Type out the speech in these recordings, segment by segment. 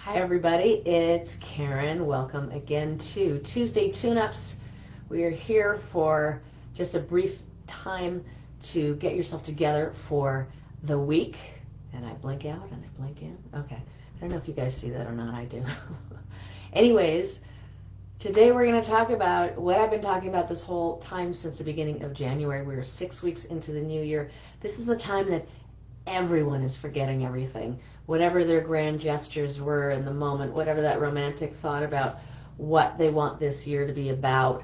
Hi everybody, it's Karen. Welcome again to Tuesday Tune-Ups. We are here for just a brief time to get yourself together for the week. And I blink out and I blink in. Okay, I don't know if you guys see that or not, I do. Anyways, today we're going to talk about what I've been talking about this whole time since the beginning of January. We're 6 weeks into the new year. This is the time that everyone is forgetting everything. Whatever their grand gestures were in the moment, whatever that romantic thought about what they want this year to be about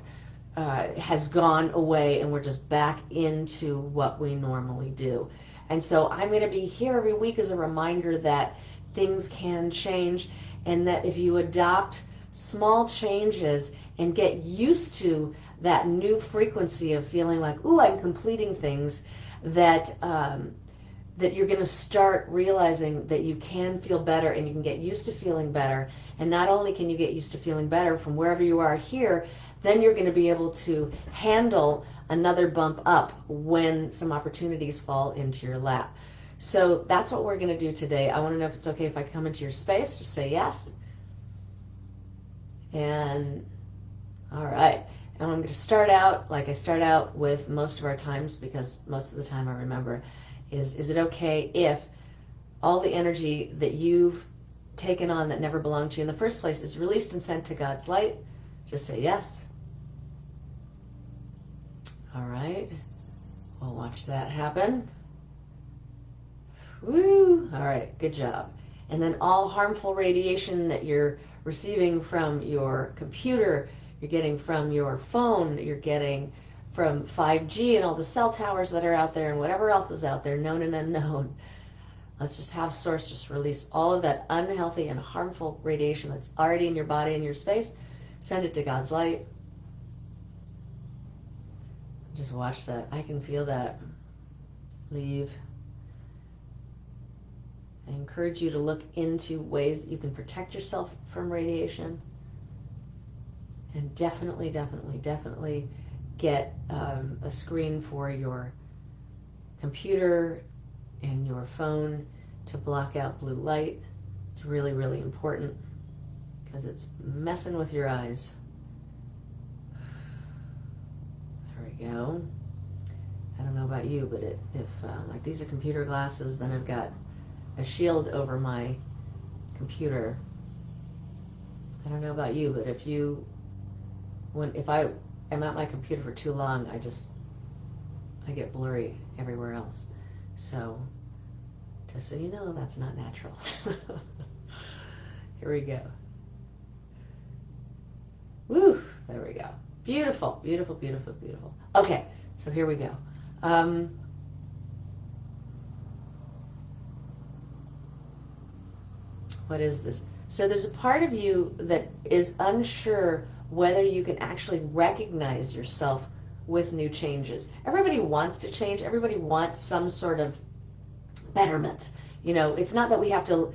has gone away, and we're just back into what we normally do. And so I'm going to be here every week as a reminder that things can change, and that if you adopt small changes and get used to that new frequency of feeling like, ooh, I'm completing things, that that you're going to start realizing that you can feel better and you can get used to feeling better. And not only can you get used to feeling better from wherever you are here, then you're going to be able to handle another bump up when some opportunities fall into your lap. So that's what we're going to do today. I want to know if it's okay if I come into your space. Just say yes. And all right. And I'm going to start out like I start out with most of our times, because most of the time I remember. Is it okay if all the energy that you've taken on that never belonged to you in the first place is released and sent to God's light? Just say yes. All right. We'll watch that happen. Woo! All right. Good job. And then all harmful radiation that you're receiving from your computer, you're getting from your phone, you're getting from 5G and all the cell towers that are out there and whatever else is out there, known and unknown. Let's just have Source just release all of that unhealthy and harmful radiation that's already in your body and your space. Send it to God's light. Just watch that. I can feel that leave. I encourage you to look into ways that you can protect yourself from radiation. And definitely, definitely, definitely get a screen for your computer and your phone to block out blue light. It's really, really important because it's messing with your eyes. There we go. I don't know about you, but if like these are computer glasses, then I've got a shield over my computer. I don't know about you, but if I am at my computer for too long, I get blurry everywhere else. So just so you know, that's not natural. Here we go. Woo! There we go. Beautiful, beautiful, beautiful, beautiful. Okay, so here we go. What is this? So there's a part of you that is unsure whether you can actually recognize yourself with new changes. Everybody wants to change. Everybody wants some sort of betterment. You know, it's not that we have to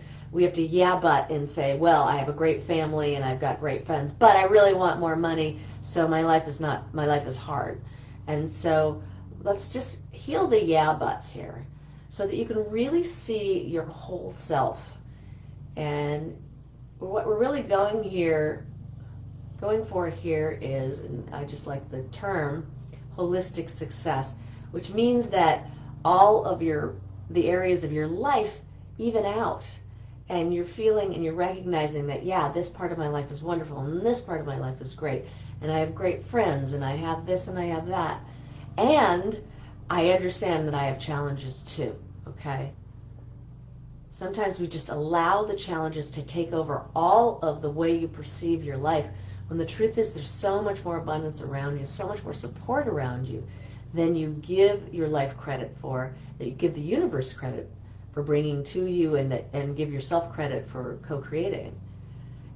yeah but and say, well, I have a great family and I've got great friends, but I really want more money, so my life is hard. And so let's just heal the yeah buts here so that you can really see your whole self. And what we're really going for here is, and I just like the term, holistic success, which means that all of the areas of your life even out, and you're feeling and you're recognizing that, yeah, this part of my life is wonderful and this part of my life is great, and I have great friends and I have this and I have that, and I understand that I have challenges too. Okay, sometimes we just allow the challenges to take over all of the way you perceive your life, when the truth is there's so much more abundance around you, so much more support around you than you give your life credit for, that you give the universe credit for bringing to you, and give yourself credit for co-creating.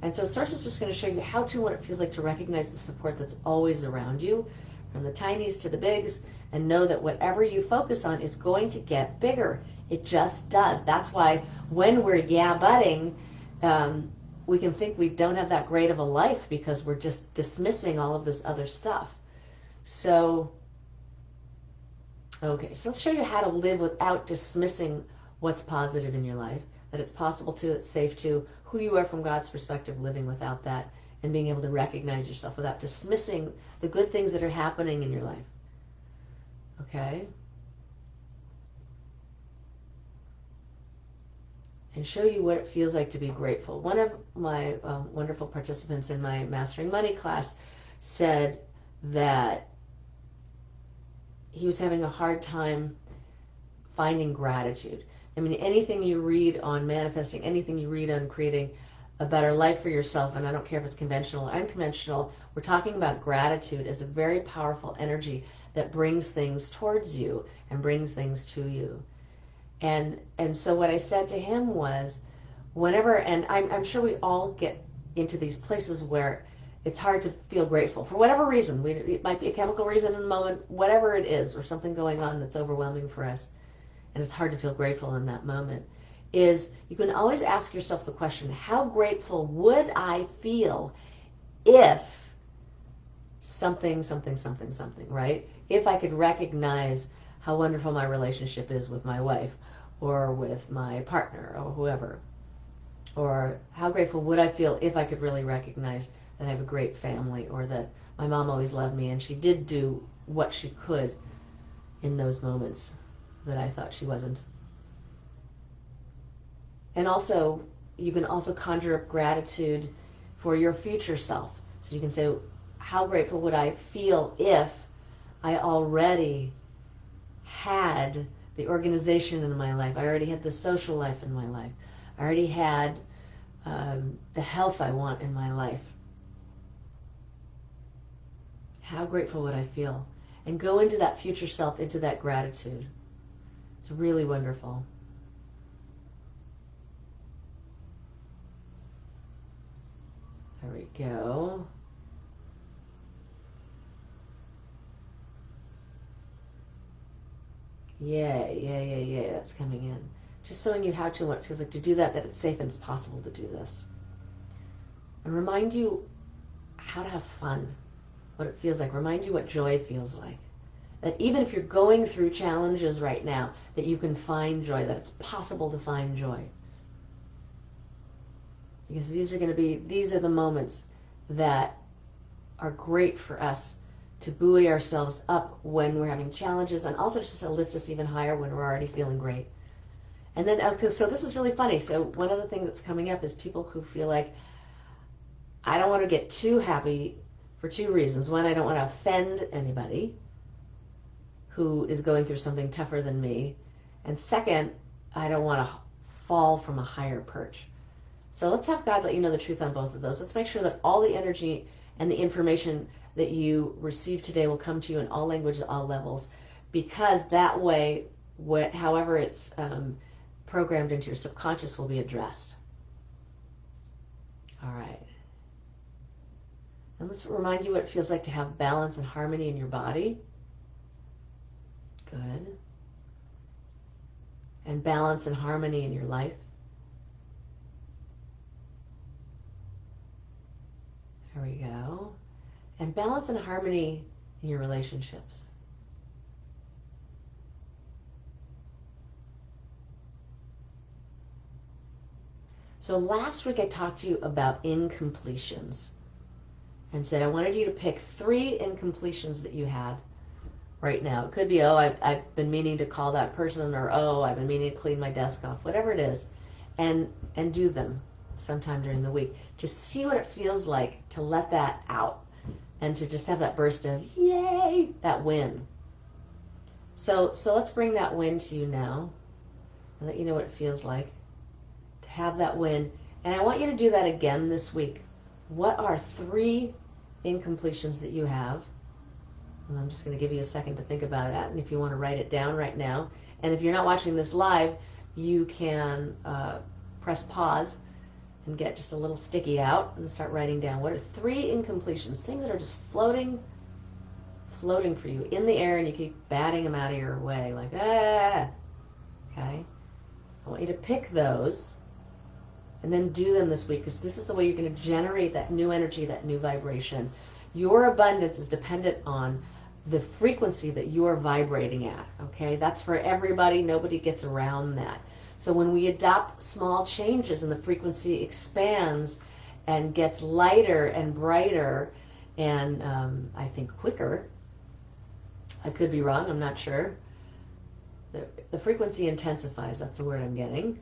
And so Source is just going to show you how to, what it feels like to recognize the support that's always around you, from the tinies to the bigs, and know that whatever you focus on is going to get bigger. It just does. That's why when we're yeah-butting, we can think we don't have that great of a life because we're just dismissing all of this other stuff. So, okay, so let's show you how to live without dismissing what's positive in your life. that it's possible to, it's safe to, who you are from God's perspective, living without that, and being able to recognize yourself without dismissing the good things that are happening in your life. Okay? And show you what it feels like to be grateful. One of my wonderful participants in my Mastering Money class said that he was having a hard time finding gratitude. I mean, anything you read on manifesting, anything you read on creating a better life for yourself, and I don't care if it's conventional or unconventional, we're talking about gratitude as a very powerful energy that brings things towards you and brings things to you. And so what I said to him was, whenever, and I'm sure we all get into these places where it's hard to feel grateful for whatever reason. It might be a chemical reason in the moment, whatever it is, or something going on that's overwhelming for us, and it's hard to feel grateful in that moment, is you can always ask yourself the question, how grateful would I feel if something, something, something, something, right? If I could recognize how wonderful my relationship is with my wife, or with my partner, or whoever. Or how grateful would I feel if I could really recognize that I have a great family, or that my mom always loved me and she did do what she could in those moments that I thought she wasn't. And also, you can also conjure up gratitude for your future self. So you can say, how grateful would I feel if I already had the organization in my life, I already had the social life in my life, I already had the health I want in my life. How grateful would I feel? And go into that future self, into that gratitude. It's really wonderful. There we go. Yay, that's coming in. Just showing you how to and what it feels like to do that it's safe and it's possible to do this. And remind you how to have fun, what it feels like. Remind you what joy feels like. That even if you're going through challenges right now, that you can find joy, that it's possible to find joy. Because these are the moments that are great for us to buoy ourselves up when we're having challenges, and also just to lift us even higher when we're already feeling great. And then, so this is really funny. So one of the things that's coming up is people who feel like, I don't want to get too happy for two reasons. One, I don't want to offend anybody who is going through something tougher than me. And second, I don't want to fall from a higher perch. So let's have God let you know the truth on both of those. Let's make sure that all the energy and the information that you receive today will come to you in all languages, all levels, because that way, however it's programmed into your subconscious will be addressed. All right. And let's remind you what it feels like to have balance and harmony in your body. Good. And balance and harmony in your life. There we go. And balance and harmony in your relationships. So last week I talked to you about incompletions and said I wanted you to pick 3 incompletions that you had right now. It could be, I've been meaning to call that person, or I've been meaning to clean my desk off, whatever it is, and do them sometime during the week. Just see what it feels like to let that out and to just have that burst of yay, that win. So let's bring that win to you now and let you know what it feels like to have that win. And I want you to do that again this week. What are 3 incompletions that you have? And I'm just going to give you a second to think about that. And if you want to write it down right now, and if you're not watching this live, you can press pause and get just a little sticky out and start writing down what are 3 incompletions, things that are just floating for you in the air, and you keep batting them out of your way like, okay? I want you to pick those and then do them this week, because this is the way you're going to generate that new energy, that new vibration. Your abundance is dependent on the frequency that you are vibrating at, okay? That's for everybody. Nobody gets around that. So when we adopt small changes and the frequency expands and gets lighter and brighter and I think quicker, I could be wrong, I'm not sure. The frequency intensifies, that's the word I'm getting.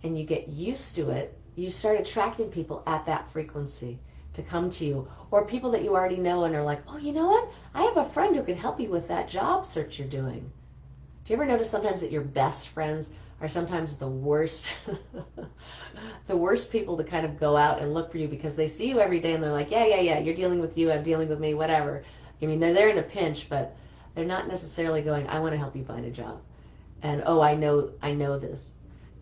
And you get used to it, you start attracting people at that frequency to come to you. Or people that you already know and are like, oh, you know what? I have a friend who can help you with that job search you're doing. Do you ever notice sometimes that your best friends are sometimes the worst, the worst people to kind of go out and look for you because they see you every day and they're like, yeah, you're dealing with you, I'm dealing with me, whatever. I mean, they're there in a pinch, but they're not necessarily going, I want to help you find a job. And, oh, I know this.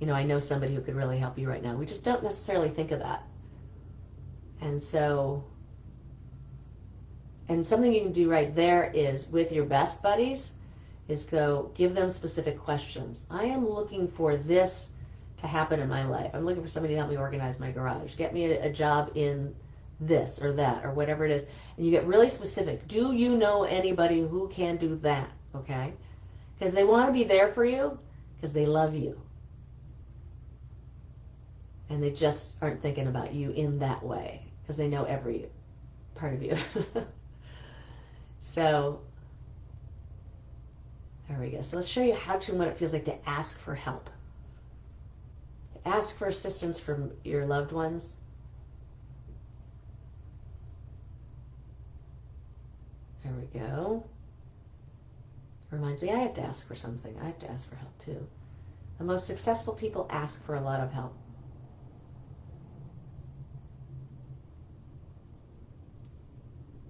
I know somebody who could really help you right now. We just don't necessarily think of that. And so, and something you can do right there is with your best buddies is go give them specific questions. I am looking for this to happen in my life. I'm looking for somebody to help me organize my garage. Get me a job in this or that or whatever it is. And you get really specific. Do you know anybody who can do that? Okay? Because they want to be there for you because they love you. And they just aren't thinking about you in that way because they know every part of you. So, there we go. So let's show you how to and what it feels like to ask for help. Ask for assistance from your loved ones. There we go. Reminds me I have to ask for something. I have to ask for help too. The most successful people ask for a lot of help.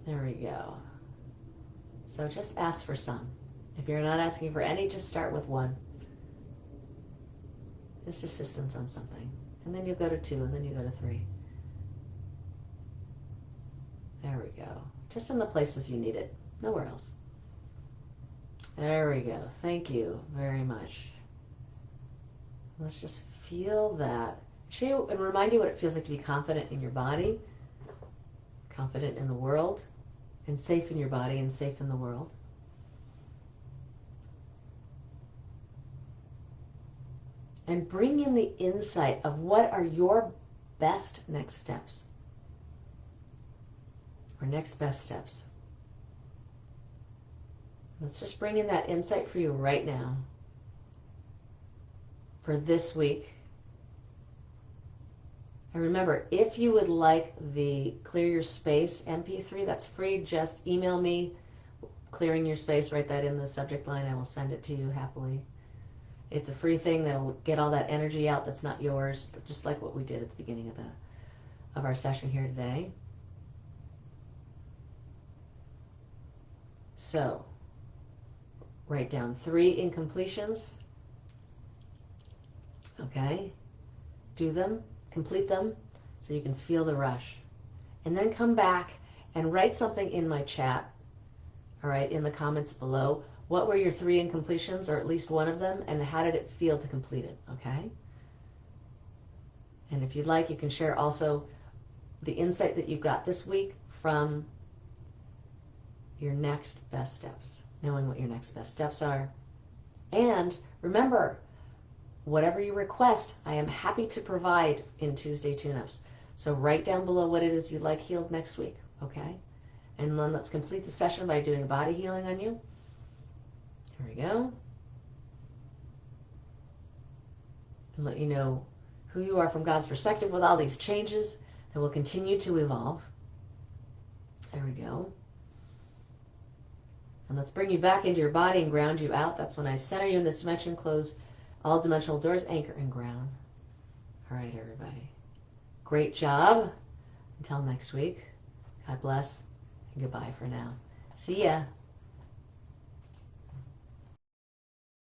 There we go. So just ask for some. If you're not asking for any, just start with one. Just assistance on something. And then you go to 2, and then you go to 3. There we go. Just in the places you need it. Nowhere else. There we go. Thank you very much. Let's just feel that. Show you and remind you what it feels like to be confident in your body, confident in the world, and safe in your body and safe in the world. And bring in the insight of what are your best next steps or next best steps. Let's just bring in that insight for you right now for this week. And remember, if you would like the Clear Your Space MP3, that's free. Just email me, Clearing Your Space, write that in the subject line. I will send it to you happily. It's a free thing that'll get all that energy out that's not yours, just like what we did at the beginning of our session here today. So, write down 3 incompletions. Okay? Do them, complete them, so you can feel the rush. And then come back and write something in my chat, all right, in the comments below. What were your 3 incompletions, or at least one of them, and how did it feel to complete it, okay? And if you'd like, you can share also the insight that you got this week from your next best steps, knowing what your next best steps are. And remember, whatever you request, I am happy to provide in Tuesday Tuneups. So write down below what it is you'd like healed next week, okay? And then let's complete the session by doing a body healing on you. There we go. And let you know who you are from God's perspective with all these changes that will continue to evolve. There we go. And let's bring you back into your body and ground you out. That's when I center you in this dimension, close all dimensional doors, anchor and ground. All right, everybody. Great job. Until next week, God bless and goodbye for now. See ya.